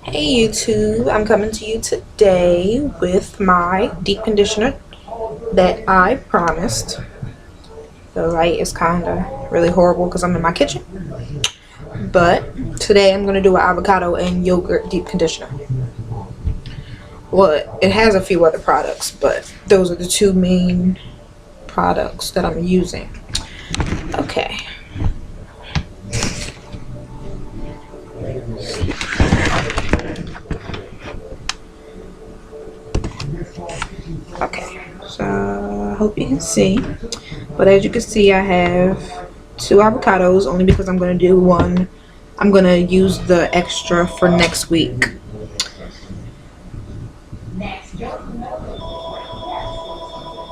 Hey YouTube, I'm coming to you today with my deep conditioner that I promised. The light is kind of really horrible because I'm in my kitchen. But today I'm going to do an avocado and yogurt deep conditioner. Well, it has a few other products, but those are the two main products that I'm using. Okay. Okay, so I hope you can see. But as you can see, I have two avocados only because I'm going to do one. I'm going to use the extra for next week.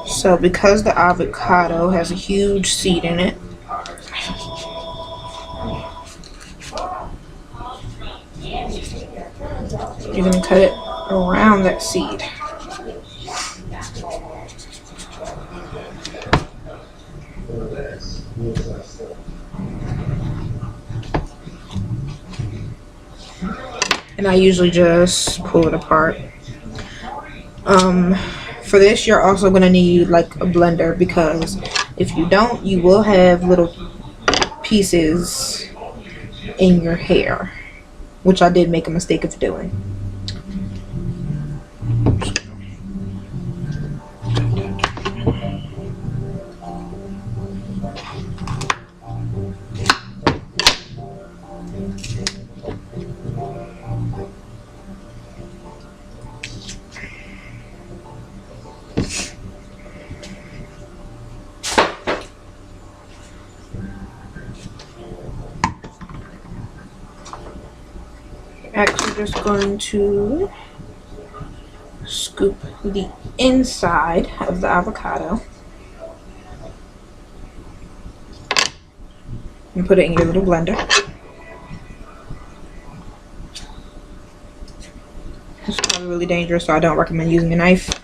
So because the avocado has a huge seed in it, you're going to cut it around that seed. And I usually just pull it apart. For this, you're also going to need like a blender, because if you don't, you will have little pieces in your hair, which I did make a mistake of doing. Actually just going to scoop the inside of the avocado and put it in your little blender. It's probably really dangerous, so I don't recommend using a knife.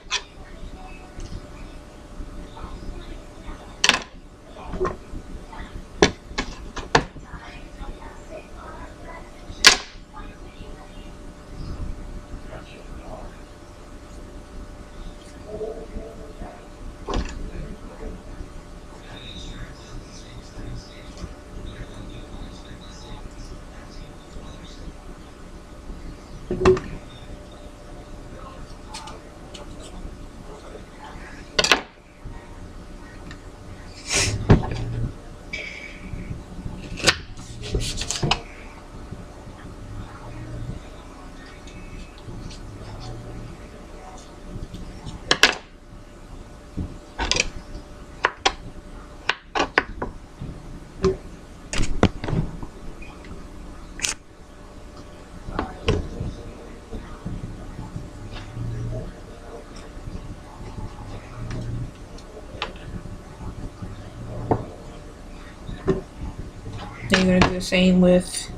Then you're going to do the same with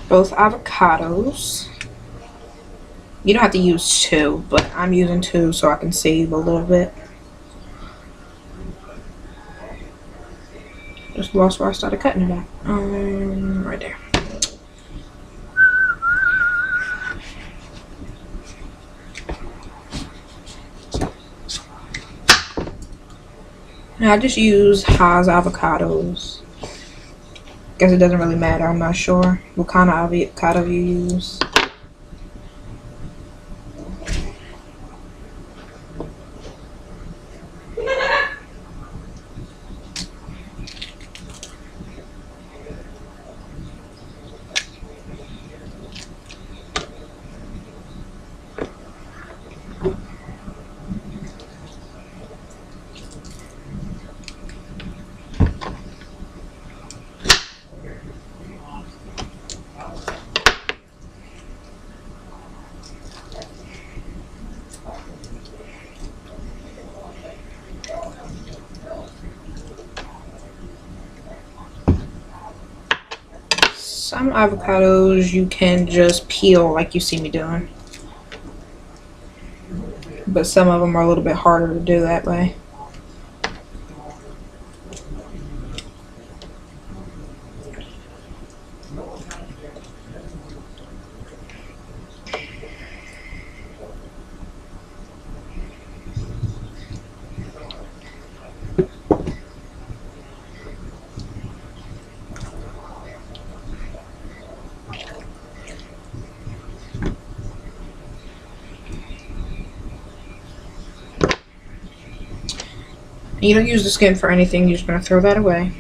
both avocados. You don't have to use two, but I'm using two so I can save a little bit. Just lost where I started cutting it at. Right there. Now I just use Haas avocados. Guess it doesn't really matter. I'm not sure what kind of avocado you use. Some avocados you can just peel like you see me doing, but some of them are a little bit harder to do that way. You don't use the skin for anything, you're just going to throw that away.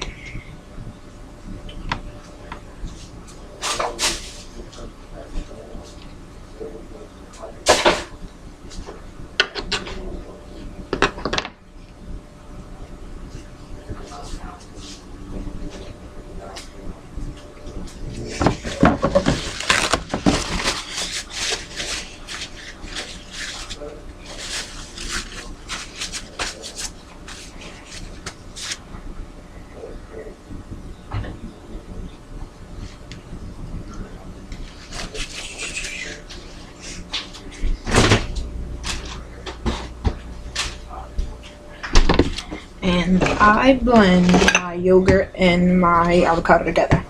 And I blend my yogurt and my avocado together.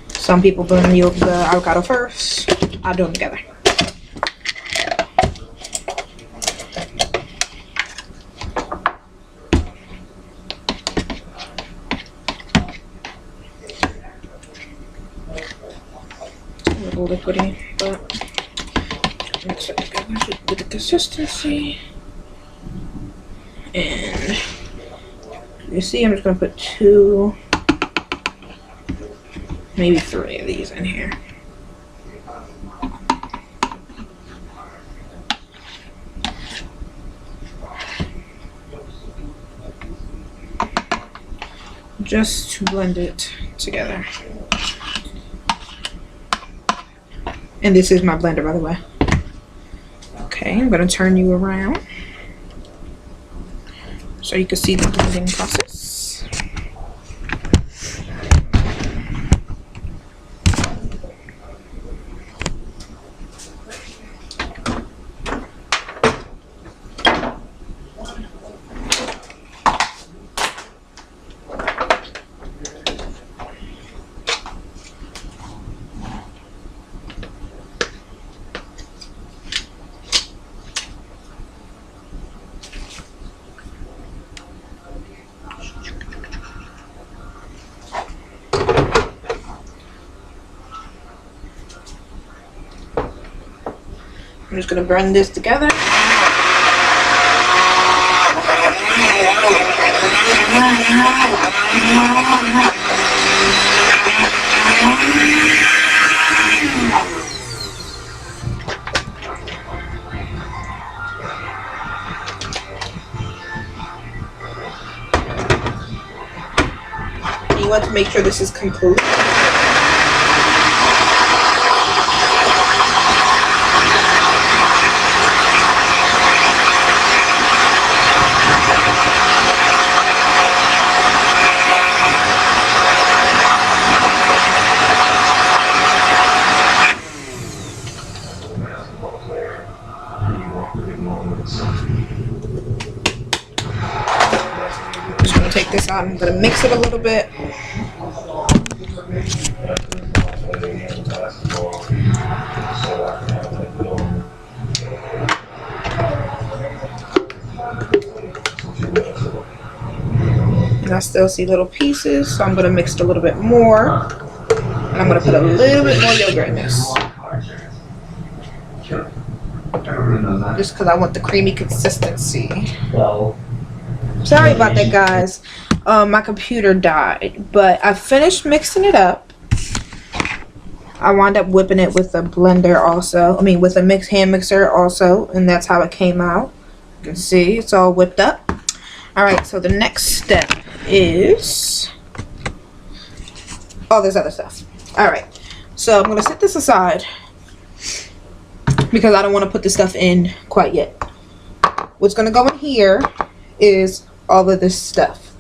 Some people blend the avocado first. I do them together. A little liquidy, but mix it together to get the consistency. And you see, I'm just going to put 2, maybe 3 of these in here. Just to blend it together. And this is my blender, by the way. Okay, I'm going to turn you around so you can see the blending process. I'm just going to blend this together. You want to make sure this is complete. Just going to take this out. I'm going to mix it a little bit. And I still see little pieces, so I'm going to mix it a little bit more. And I'm going to put a little bit more yogurt in this. Just because I want the creamy consistency. Sorry about that, guys. My computer died, but I finished mixing it up. I wound up whipping it with a blender also. I mean, with a hand mixer also, and that's how it came out. You can see it's all whipped up. Alright, so the next step is all this other stuff. Alright, so I'm going to set this aside because I don't want to put this stuff in quite yet. What's going to go in here is all of this stuff.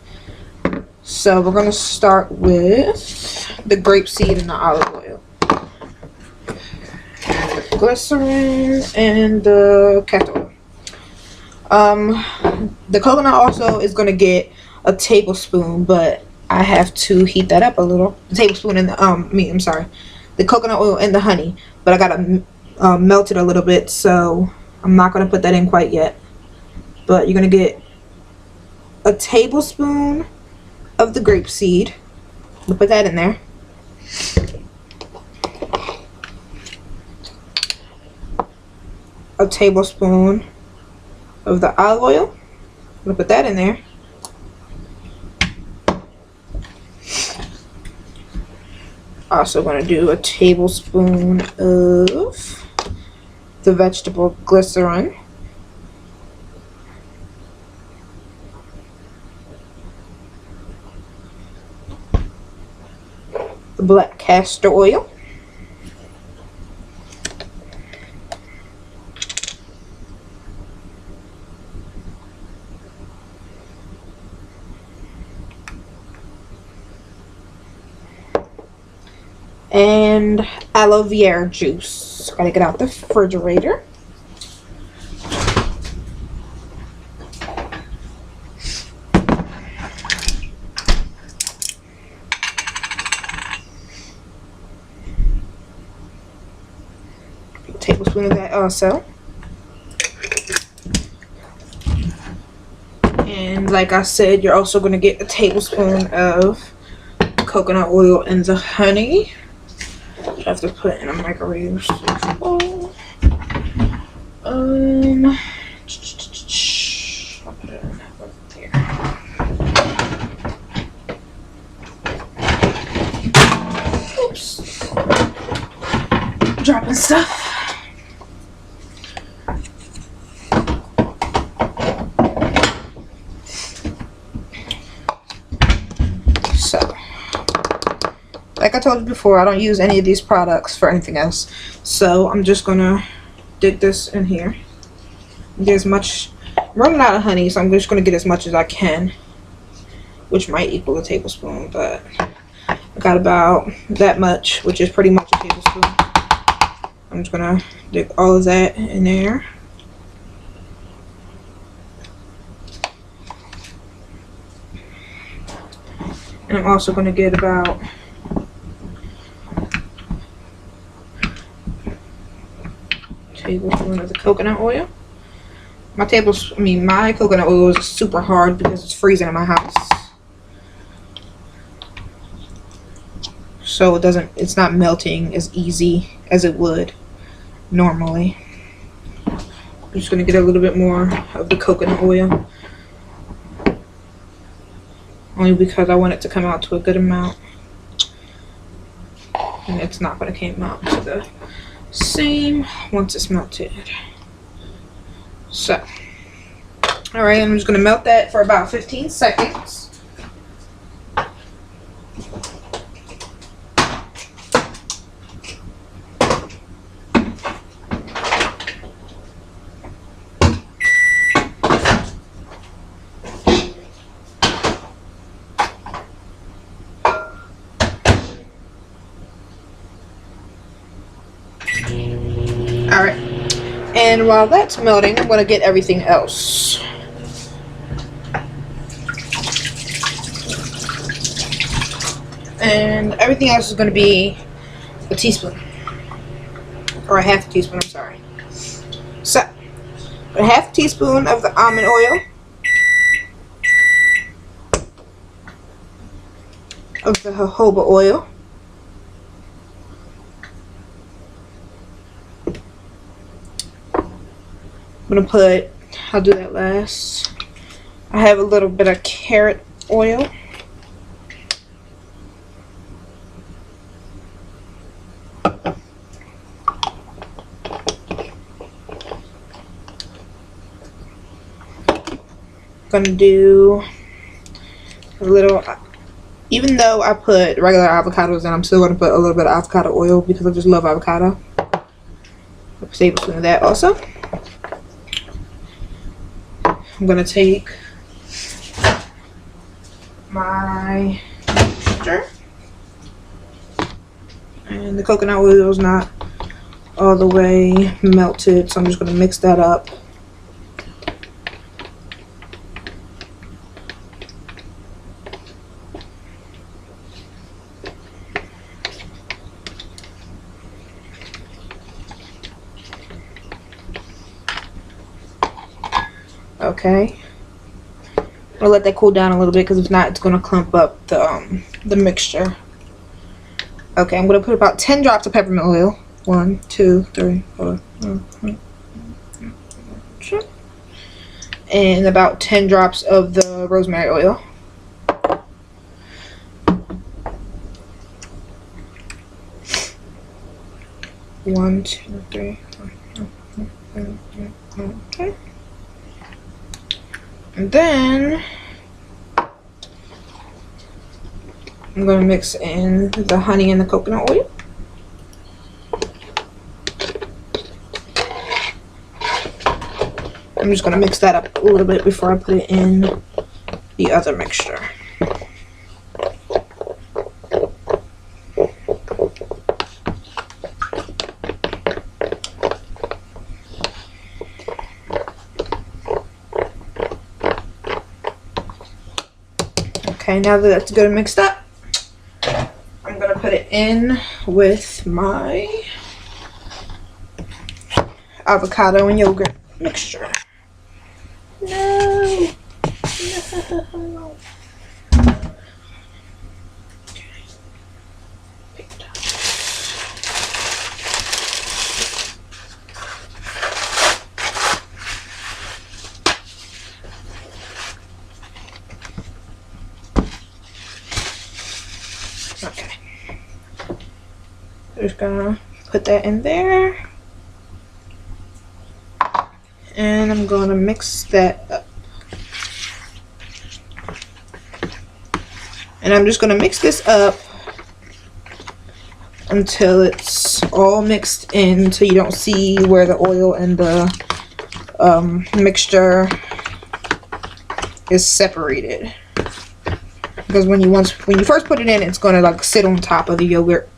So we're going to start with the grapeseed and the olive oil, the glycerin, and the castor oil. The coconut also is going to get a tablespoon, but I have to heat that up a little. The tablespoon and the the coconut oil and the honey, but I gotta melt it a little bit, so I'm not going to put that in quite yet. But you're going to get a tablespoon of the grapeseed. We'll put that in there. A tablespoon of the olive oil. I'm going to put that in there. Also going to do a tablespoon of the vegetable glycerin. The black castor oil. And aloe vera juice. Gotta get out the refrigerator. A tablespoon of that also. And like I said, you're also gonna get a tablespoon of coconut oil and the honey. I have to put in a microwave. I'll put it in there. Oops. Dropping stuff. Like I told you before, I don't use any of these products for anything else. So I'm just gonna dig this in here. Get as much. I'm running out of honey, so I'm just gonna get as much as I can, which might equal a tablespoon, but I got about that much, which is pretty much a tablespoon. I'm just gonna dig all of that in there. And I'm also gonna get about tablespoon of the coconut oil. My coconut oil is super hard because it's freezing in my house, so it's not melting as easy as it would normally. I'm just gonna get a little bit more of the coconut oil, only because I want it to come out to a good amount, and it's not gonna come out to the same once it's melted. So, alright, I'm just going to melt that for about 15 seconds. Alright, and while that's melting, I'm going to get everything else. And everything else is going to be a teaspoon. Or a half a teaspoon, I'm sorry. So, a half a teaspoon of the almond oil. Of the jojoba oil. I'll do that last. I have a little bit of carrot oil. Gonna do a little, even though I put regular avocados in, I'm still gonna put a little bit of avocado oil because I just love avocado. A tablespoon of that also. I'm gonna take my mixture, and the coconut oil is not all the way melted, so I'm just gonna mix that up. Okay, I'll let that cool down a little bit because if not, it's gonna clump up the mixture. Okay, I'm gonna put about 10 drops of peppermint oil. 1, 2, 3, 4, and about 10 drops of the rosemary oil. 1, 2, 3. Okay. And then I'm going to mix in the honey and the coconut oil. I'm just going to mix that up a little bit before I put it in the other mixture. Okay, now that that's good and mixed up, I'm going to put it in with my avocado and yogurt mixture. No! No! Okay. Just gonna put that in there. And I'm gonna mix that up. And I'm just gonna mix this up until it's all mixed in, so you don't see where the oil and the mixture is separated. Because when you first put it in, it's gonna like sit on top of the yogurt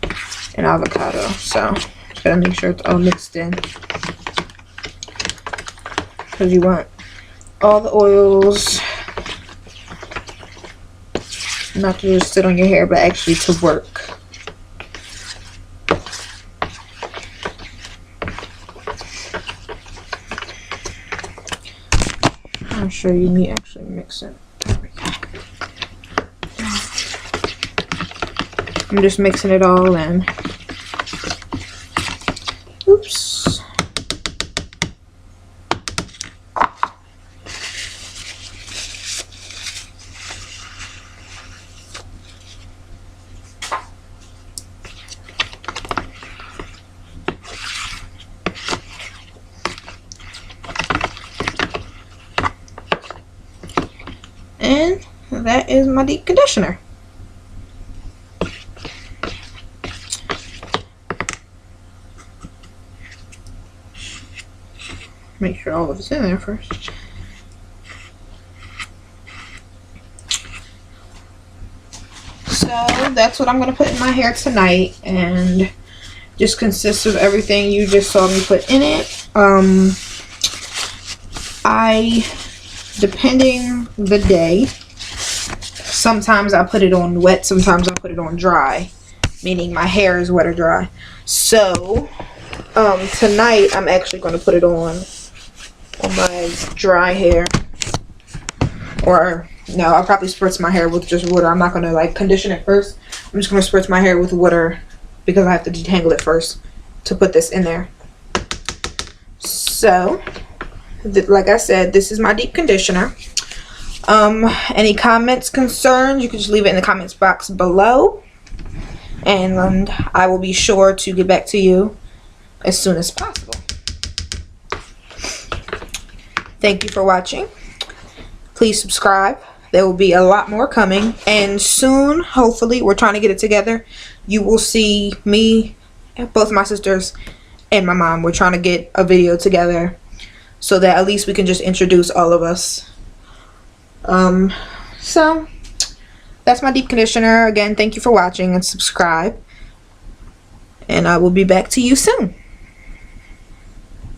and avocado. So just gotta make sure it's all mixed in, because you want all the oils not to just sit on your hair, but actually to work. I'm sure you need to actually mix it. I'm just mixing it all in. Oops. And that is my deep conditioner. Make sure all of it's in there first. So that's what I'm going to put in my hair tonight, and just consists of everything you just saw me put in it. Depending the day, sometimes I put it on wet, sometimes I put it on dry, meaning my hair is wet or dry. So tonight I'm actually going to put it on my dry hair. Or no, I'll probably spritz my hair with just water. I'm not going to like condition it first. I'm just going to spritz my hair with water because I have to detangle it first to put this in there. So like I said, this is my deep conditioner. Any comments, concerns, you can just leave it in the comments box below, and I will be sure to get back to you as soon as possible. Thank you for watching. Please subscribe. There will be a lot more coming, and soon, hopefully, we're trying to get it together. You will see me, both my sisters, and my mom. We're trying to get a video together so that at least we can just introduce all of us. So that's my deep conditioner. Again, thank you for watching, and subscribe, and I will be back to you soon.